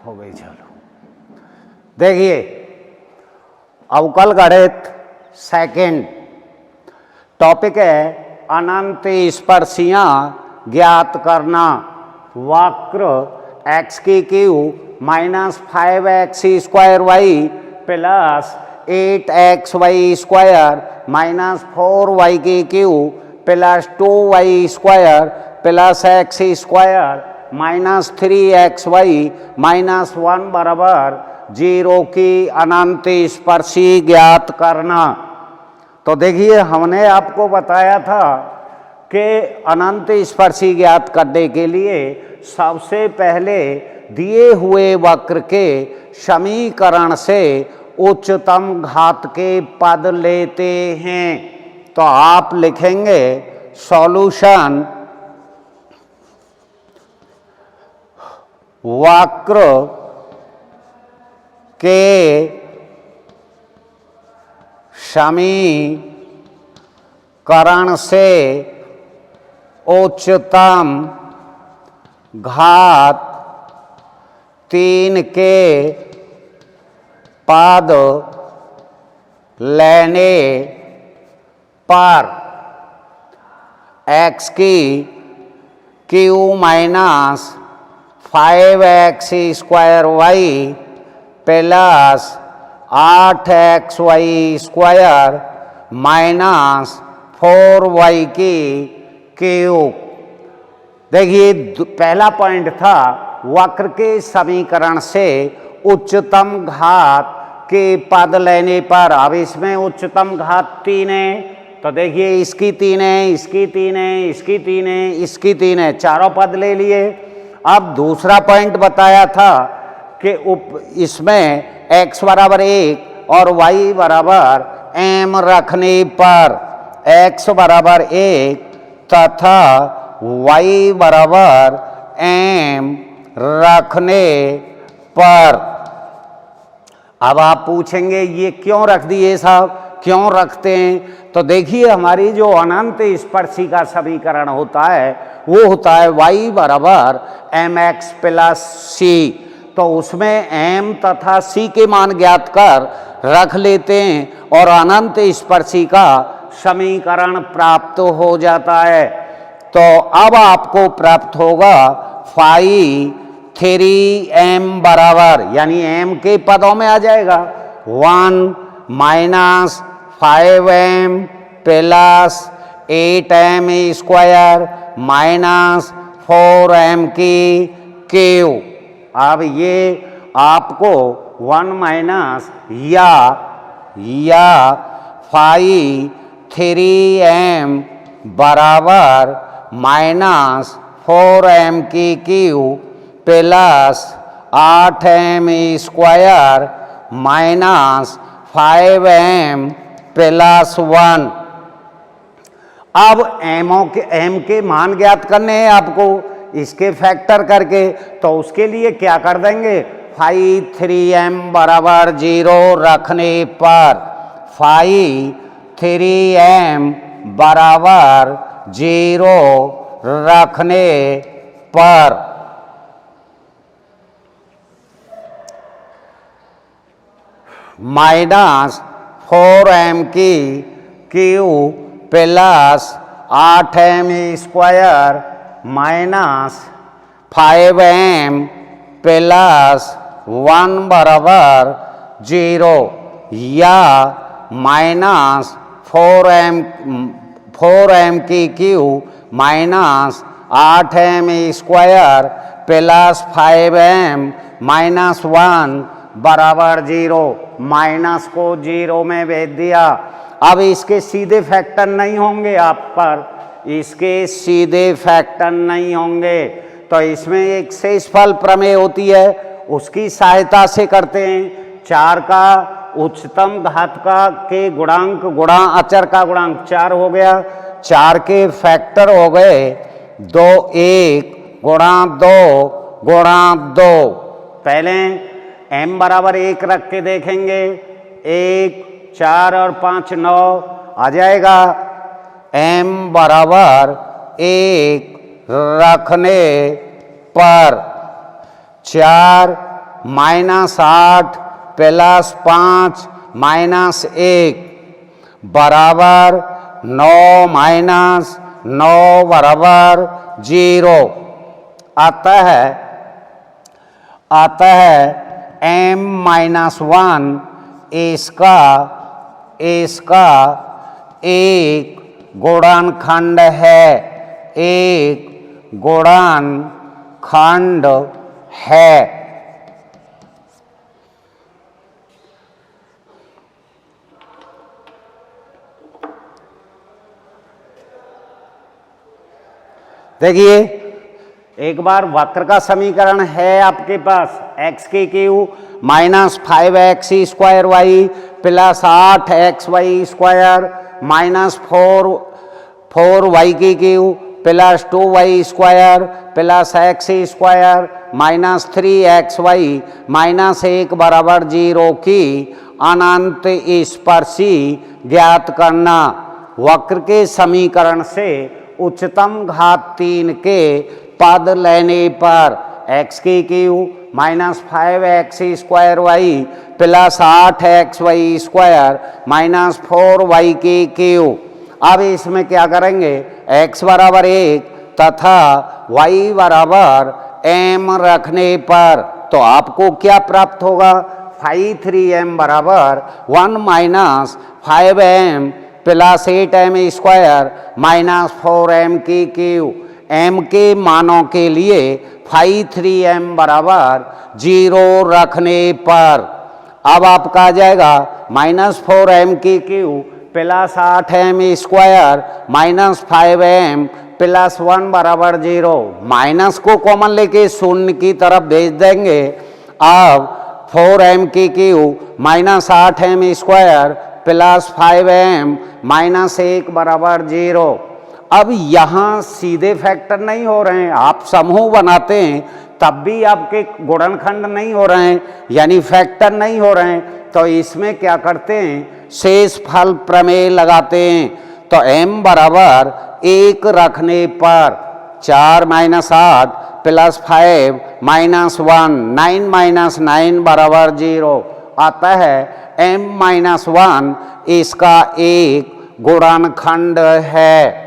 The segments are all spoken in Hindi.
हो गई। चलो देखिए, अवकल गणित सेकंड टॉपिक है अनंत स्पर्शियां ज्ञात करना। वक्र x की Q minus 5x² plus 8xy² minus 4y की Q plus 2y² plus x² minus 3xy minus 1 बराबर 0 की अनंत स्पर्शी ज्ञात करना। तो देखिए, हमने आपको बताया था कि अनंत स्पर्शी ज्ञात करने के लिए सबसे पहले दिए हुए वक्र के समीकरण से उच्चतम घात के पद लेते हैं। तो आप लिखेंगे सॉल्यूशन वक्र के समीकरण से उच्चतम घात 3 के पद लेने पर x की Q minus 5x² plus 8xy² minus 4y की क्यू। देखिए, पहला पॉइंट था वक्र के समीकरण से उच्चतम घात के पद लेने पर। अब इसमें उच्चतम घात 3 है, तो देखिए इसकी 3 है, इसकी 3 है, इसकी 3 है, इसकी 3 है, चारों पद ले लिए। अब दूसरा पॉइंट बताया था कि इसमें x बराबर 1 और y बराबर m रखने पर, x बराबर 1 तथा y बराबर m रखने पर। अब आप पूछेंगे ये क्यों रख दिए साहब, क्यों रखते हैं? तो देखिए, हमारी जो अनंत स्पर्शी का समीकरण होता है वो होता है y बराबर mx प्लस c। तो उसमें m तथा c के मान ज्ञात कर रख लेते हैं और अनंत स्पर्शी का समीकरण प्राप्त हो जाता है। तो अब आपको प्राप्त होगा 3m बराबर, यानी m के पदों में आ जाएगा 1 minus 5m plus 8m² minus 4m की क्यू। अब ये आपको 1 माइनस या 3m बराबर माइनस 4m की Q plus 8m² minus 5m plus 1। अब m के मान ज्ञात करने हैं आपको इसके फैक्टर करके, तो उसके लिए क्या कर देंगे, 3m बराबर 0 रखने पर, 3m बराबर 0 रखने पर माइनस 4m की Q plus 8m² minus 5m plus 1 बराबर 0 या माइनस 4m की Q minus 8m² plus 5m minus 1 बराबर 0। माइनस को 0 में भेज दिया। अब इसके सीधे फैक्टर नहीं होंगे, आप पर इसके सीधे फैक्टर नहीं होंगे, तो इसमें एक शेषफल प्रमेय होती है, उसकी सहायता से करते हैं। 4 का उच्चतम घात का के गुणांक गुणा अचर का गुणांक 4 हो गया, 4 के फैक्टर हो गए 2 1 गुणा 2 गुणा 2। पहले m बराबर 1 रख के देखेंगे, 1 4 और 5 9 आ जाएगा। m बराबर 1 रखने पर 4 -8 प्लस 5 माइनस 1 बराबर 9 माइनस 9 बराबर 0। अतः m-1 इसका एक गुणनखंड है, एक गुणनखंड है। देखिए एक बार वक्र का समीकरण है आपके पास x के Q -5x² plus 8xy² minus 4y के Q plus 2y² plus x² minus 3xy minus 1 बराबर 0 की अनंत स्पर्शी ज्ञात करना। वक्र के समीकरण से उच्चतम घात 3 के पद लेने पर x के Q -5x² plus 8xy² minus 4y के क्यू। अब इसमें क्या करेंगे, x बराबर 1 तथा y बराबर m रखने पर तो आपको क्या प्राप्त होगा, 3m बराबर 1 minus 5m plus 8m² minus 4m की क्यू। m के मानों के लिए 3m बराबर 0 रखने पर अब आपका आ जाएगा -4m की Q plus 8m² minus 5m plus 1 बराबर 0। माइनस को कॉमन लेके शून्य की तरफ भेज देंगे। अब 4m की Q -8m² plus 5m minus 1 बराबर 0। अब यहाँ सीधे फैक्टर नहीं हो रहे हैं, आप समूह बनाते हैं तब भी आपके गुणनखंड नहीं हो रहे हैं, यानी फैक्टर नहीं हो रहे हैं। तो इसमें क्या करते हैं, शेषफल प्रमेय लगाते हैं। तो m बराबर 1 रखने पर 4 माइनस 8 प्लस 5 माइनस 1 9 माइनस 9 बराबर 0। अतः m-1 इसका एक गुणनखंड है।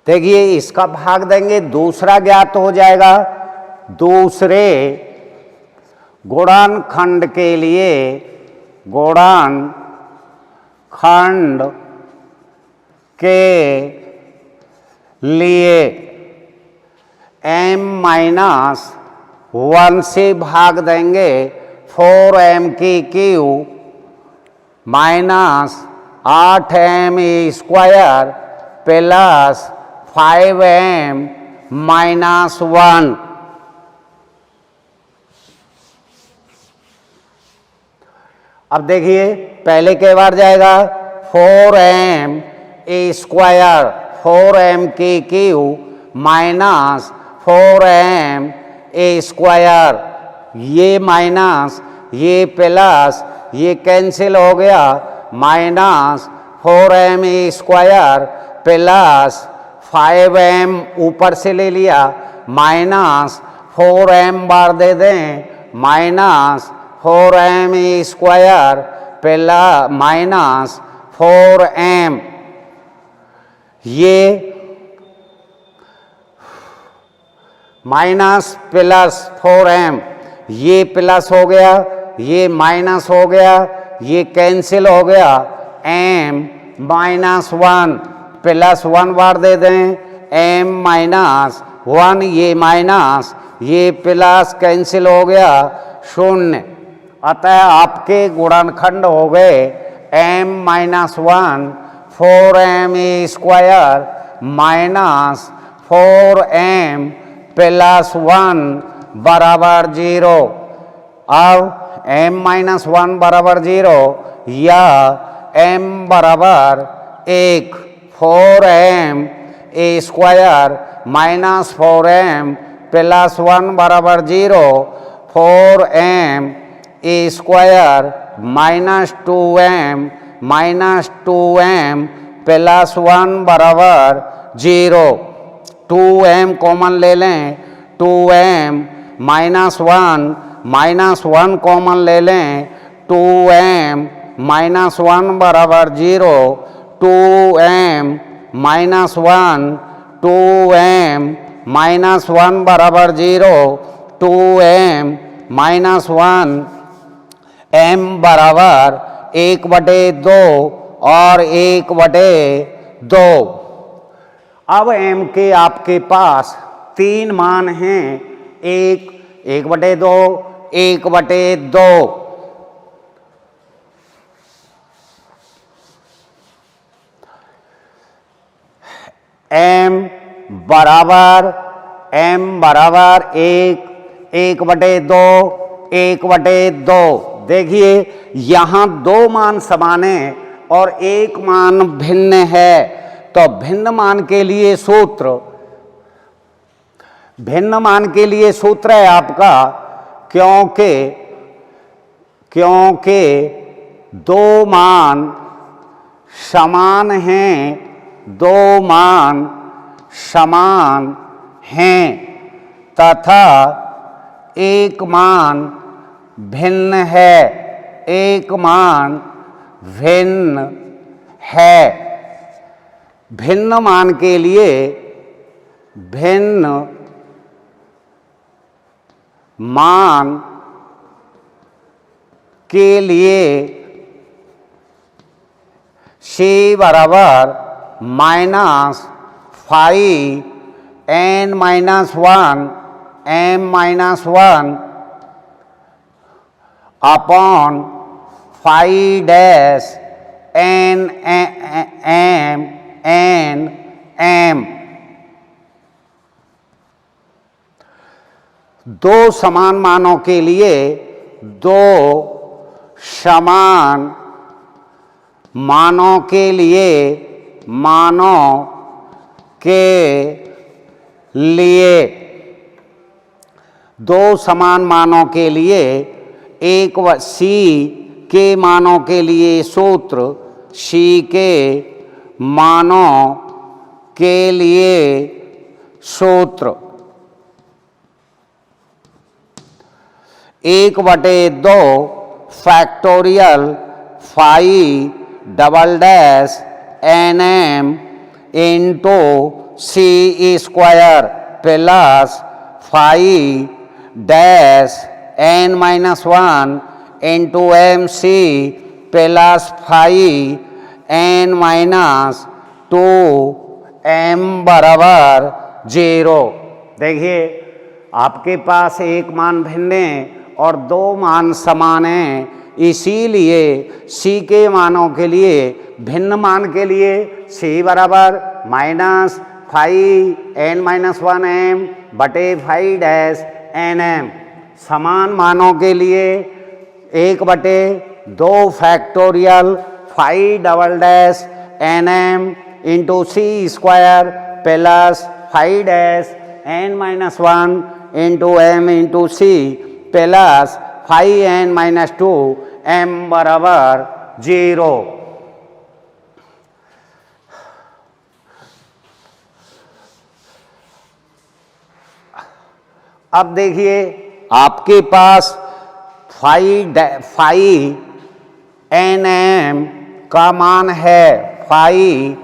देखिए इसका भाग देंगे, दूसरा ज्ञात हो जाएगा। दूसरे गुणनखंड के लिए m-1 से भाग देंगे 4m की Q minus 8m² plus 5m minus 1। अब देखिए पहले के बार जाएगा 4m² की क्यू माइनस 4m², ये माइनस ये प्लस ये कैंसिल हो गया, माइनस 4m² प्लस 5m ऊपर से ले लिया, माइनस 4m बार दे दें, minus 4m² plus minus 4m, ये माइनस प्लस 4m, ये प्लस हो गया, ये माइनस हो गया, ये कैंसिल हो गया, m-1 प्लस 1 बार दे दें, m-1, ये माइनस ये प्लस कैंसिल हो गया, 0। अतः आपके गुणनखंड हो गए m-1 4m² minus 4m plus 1 बराबर 0। अब m-1 बराबर 0 या m बराबर 1, 4m² माइनस 4m प्लस 1 बराबर 0, 4m² minus 2m minus 2m plus 1 बराबर 0। 2m कॉमन ले लें, 2m माइनस 1 कॉमन ले लें, 2m माइनस 1 बराबर 0। 2m माइनस 1, 2m माइनस 1 बराबर 0। 2m माइनस 1, m बराबर 1/2 और 1/2। अब m के आपके पास 3 मान हैं, 1/2, 1/2। m बराबर 1, 1/2, 1/2। देखिए यहाँ 2 मान समान हैं और 1 मान भिन्न है, तो भिन्न मान के लिए सूत्र, भिन्न मान के लिए सूत्र है आपका, क्योंकि 2 मान समान हैं, 2 मान समान हैं तथा 1 मान भिन्न है, 1 मान भिन्न है। भिन्न मान के लिए, भिन्न मान के लिए c बराबर -5 n - 1 m - 1 upon 5 dash n m। 2 समान मानों के लिए, 2 समान मानों के लिए, मानों के लिए 2 समान मानों के लिए, एक c के मानों के लिए सूत्र, c के मानों के लिए सूत्र 1/2 factorial 5 double dash nm into c square plus 5 dash n - 1 into mc plus 5 n - 2 m बराबर 0। देखिए आपके पास 1 मान भिन्न है और 2 मान समान हैं, इसीलिए c के मानों के लिए, भिन्न मान के लिए c बराबर -5 n - 1 m बटे 5 डैश nm। समान मानों के लिए 1/2 factorial 5 double dash nm into c square plus 5 dash n - 1 into m into c plus 5n - 2 m बराबर 0। अब देखिए आपके पास 5 nm का मान है, 5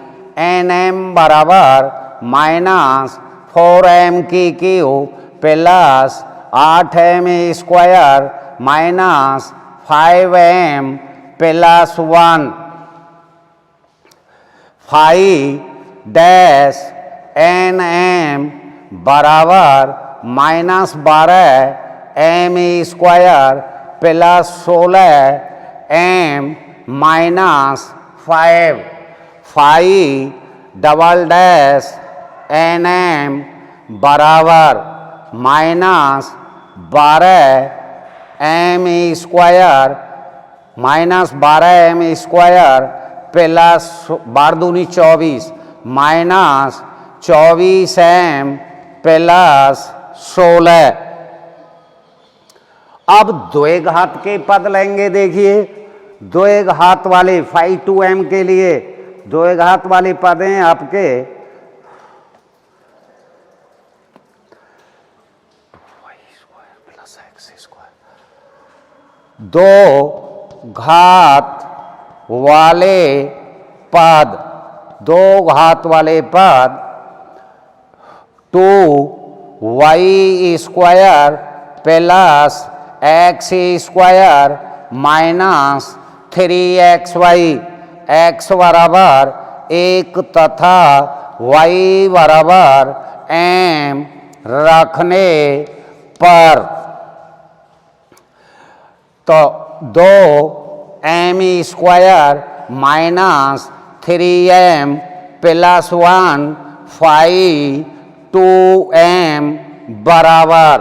nm बराबर -4m की cube plus 8m square minus 5m plus 1। 5 dash nm बराबर -12m square plus 16m minus 5। 5 double dash nm बराबर -12m स्क्वायर प्लस 12 दूनी 24 माइनस 24m प्लस 16। अब द्विघात के पद लेंगे। देखिए दो एक हाथ वाले फाइव टू एम के लिए दो एक हाथ वाले पद हैं आपके दो घात वाले पद, दो घात वाले पद two Y square plus X square minus 3xy, x बराबर एक तथा y बराबर m रखने पर, तो दो M square minus 3m plus 1 five 2m बराबर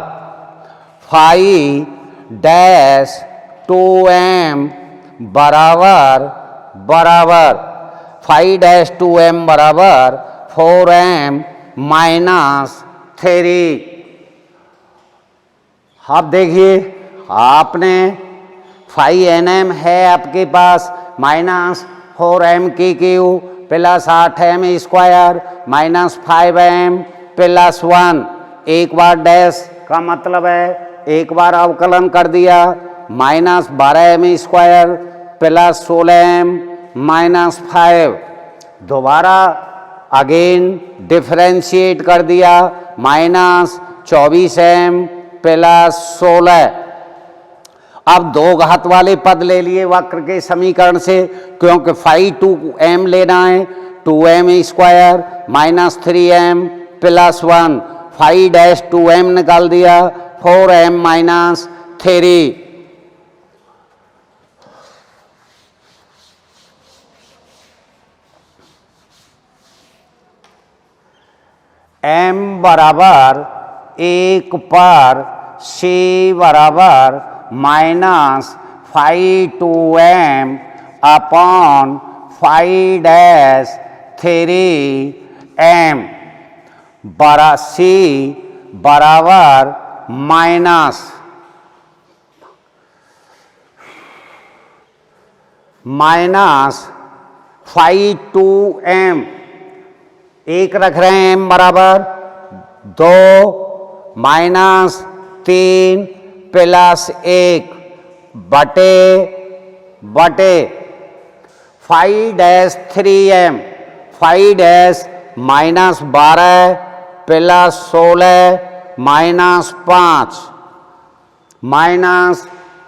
5 डैश 2m बराबर 5 डैश 2m बराबर 4m माइनस 3। अब देखिए आपने 5nm है आपके पास माइनस 4m की Q plus 8m square minus 5m plus 1, एक बार डैश का मतलब है एक बार अवकलन कर दिया, minus 12m square plus 16m minus 5, दोबारा अगेन डिफरेंशिएट कर दिया माइनस 24m प्लस 16। अब दो घात वाले पद ले लिए वक्र के समीकरण से, क्योंकि 5 लेना है, 2m square minus 3m plus 1, 5 dash 2m निकाल दिया 4m माइनस 3। m बराबर 1 पर c बराबर माइनस 5 अपॉन 5 डैश 3m बरा c बराबर माइनस 5 एक रख रहे हैं m बराबर 2 माइनस 3 प्लस 1 बटे 5 dash 3m, 5 dash minus 12 plus 16 minus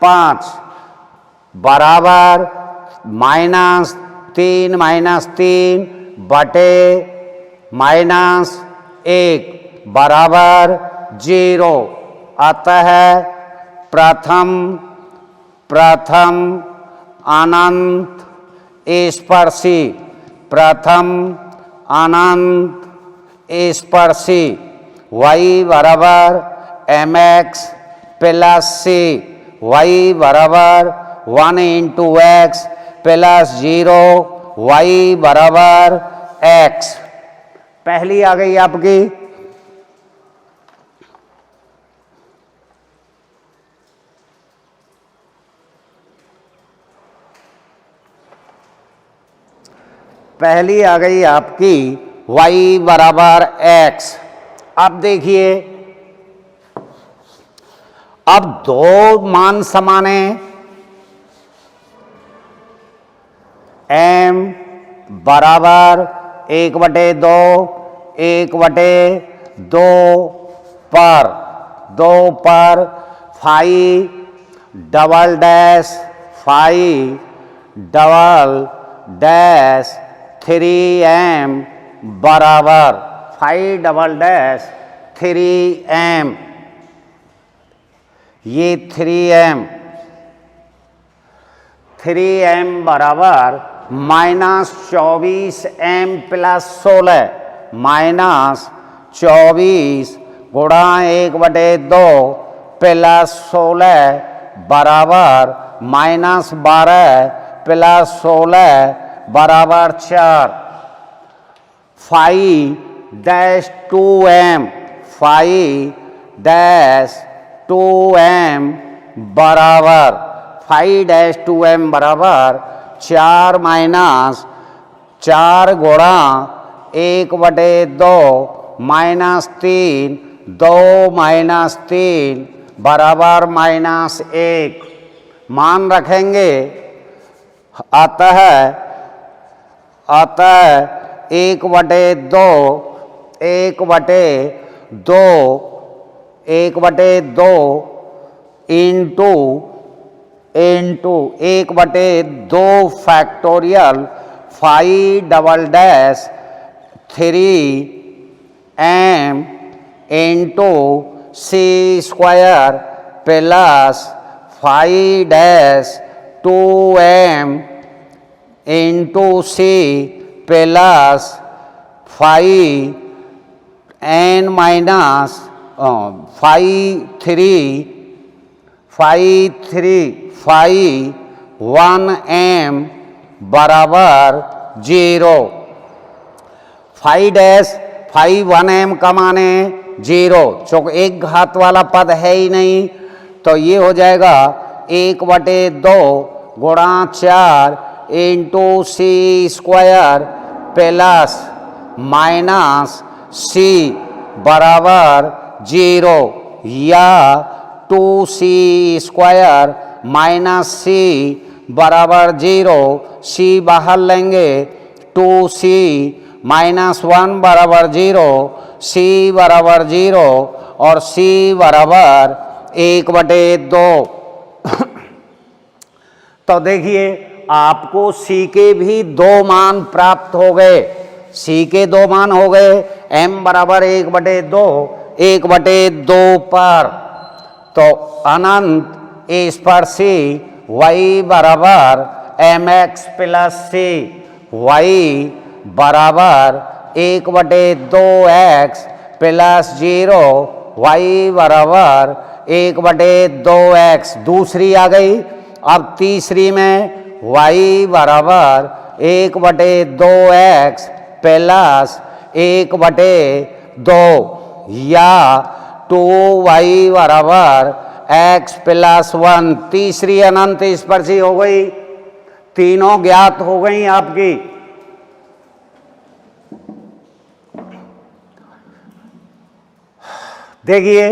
5 बराबर माइनस 3 बटे माइनस 1 बराबर 0। अतः प्रथम अनंत स्पर्शी, प्रथम अनंत स्पर्शी y बराबर mx प्लस c, y बराबर 1 इंटू एक्स प्लस 0, y बराबर x। पहली आ गई आपकी y बराबर x। अब देखिए अब दो मान समान हैं, m बराबर 1/2 पर 5 डबल डैश 3m बराबर 5 डबल डैश 3m, ये 3m बराबर माइनस 24m प्लस 16, माइनस 24 गुणा 1/2 प्लस 16 बराबर माइनस 12 प्लस 16 बराबर 4। 5 डैश 2m बराबर फाइव डैश 2m बराबर 4 माइनस 4 गुणा 1/2 माइनस 3, 2 माइनस 3 बराबर -1 मान रखेंगे। अतः 1/2 into 1/2 factorial 5 3m into C square plus 5 2m into C plus 5n minus 1m बराबर 0। 1m का माने 0, चूँकि एक घात वाला पद है ही नहीं, तो ये हो जाएगा 1/2 गुणा 4 into C square plus minus सी बराबर 0, या 2c स्क्वायर माइनस सी बराबर 0, सी बाहर लेंगे 2c माइनस 1 बराबर 0, सी बराबर 0 और सी बराबर 1/2। तो देखिए आपको सी के भी 2 मान प्राप्त हो गए। सी के 2 मान हो गए, m बराबर 1/2 पर, तो अनंत स्पर्शी y बराबर mx प्लस सी, y बराबर 1/2x प्लस 0, y बराबर 1/2x दूसरी आ गई। अब तीसरी में y बराबर 1/2x प्लस 1/2 या 2y बराबर x प्लस 1, तीसरी अनंत स्पर्शी हो गई। तीनों ज्ञात हो गई आपकी। देखिए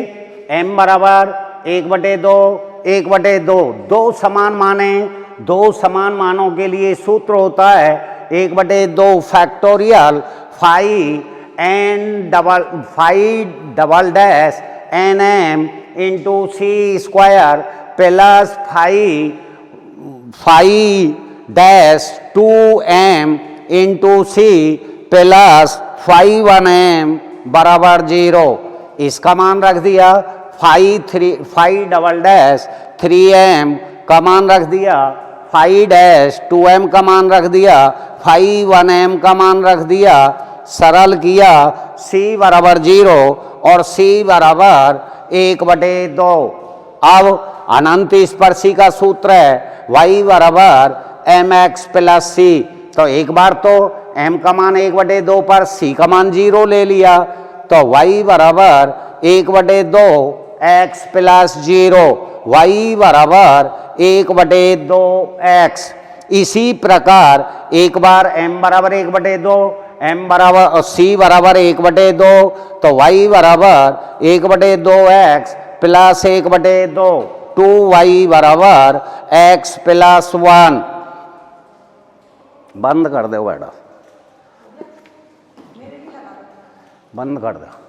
m बराबर 1/2 दो समान माने, दो समान मानों के लिए सूत्र होता है 1/2 factorial 5 nm into C square plus 5 2m into C plus 5m बराबर 0। इसका मान रख दिया 3m का मान रख दिया, 2m का मान रख दिया, 1m का मान रख दिया, सरल किया, c बराबर 0 और c बराबर 1/2। अब अनंत स्पर्शी का सूत्र है y बराबर mx प्लस सी। तो एक बार तो m का मान 1/2 पर c का मान 0 ले लिया, तो y बराबर 1/2 x प्लस 0, y बराबर 1/2 x। इसी प्रकार एक बार m बराबर 1/2, m बराबर c बराबर 1/2, तो y बराबर 1/2x प्लस 1/2, 2y बराबर x प्लस 1। बंद कर दो बेटा, बंद कर दो।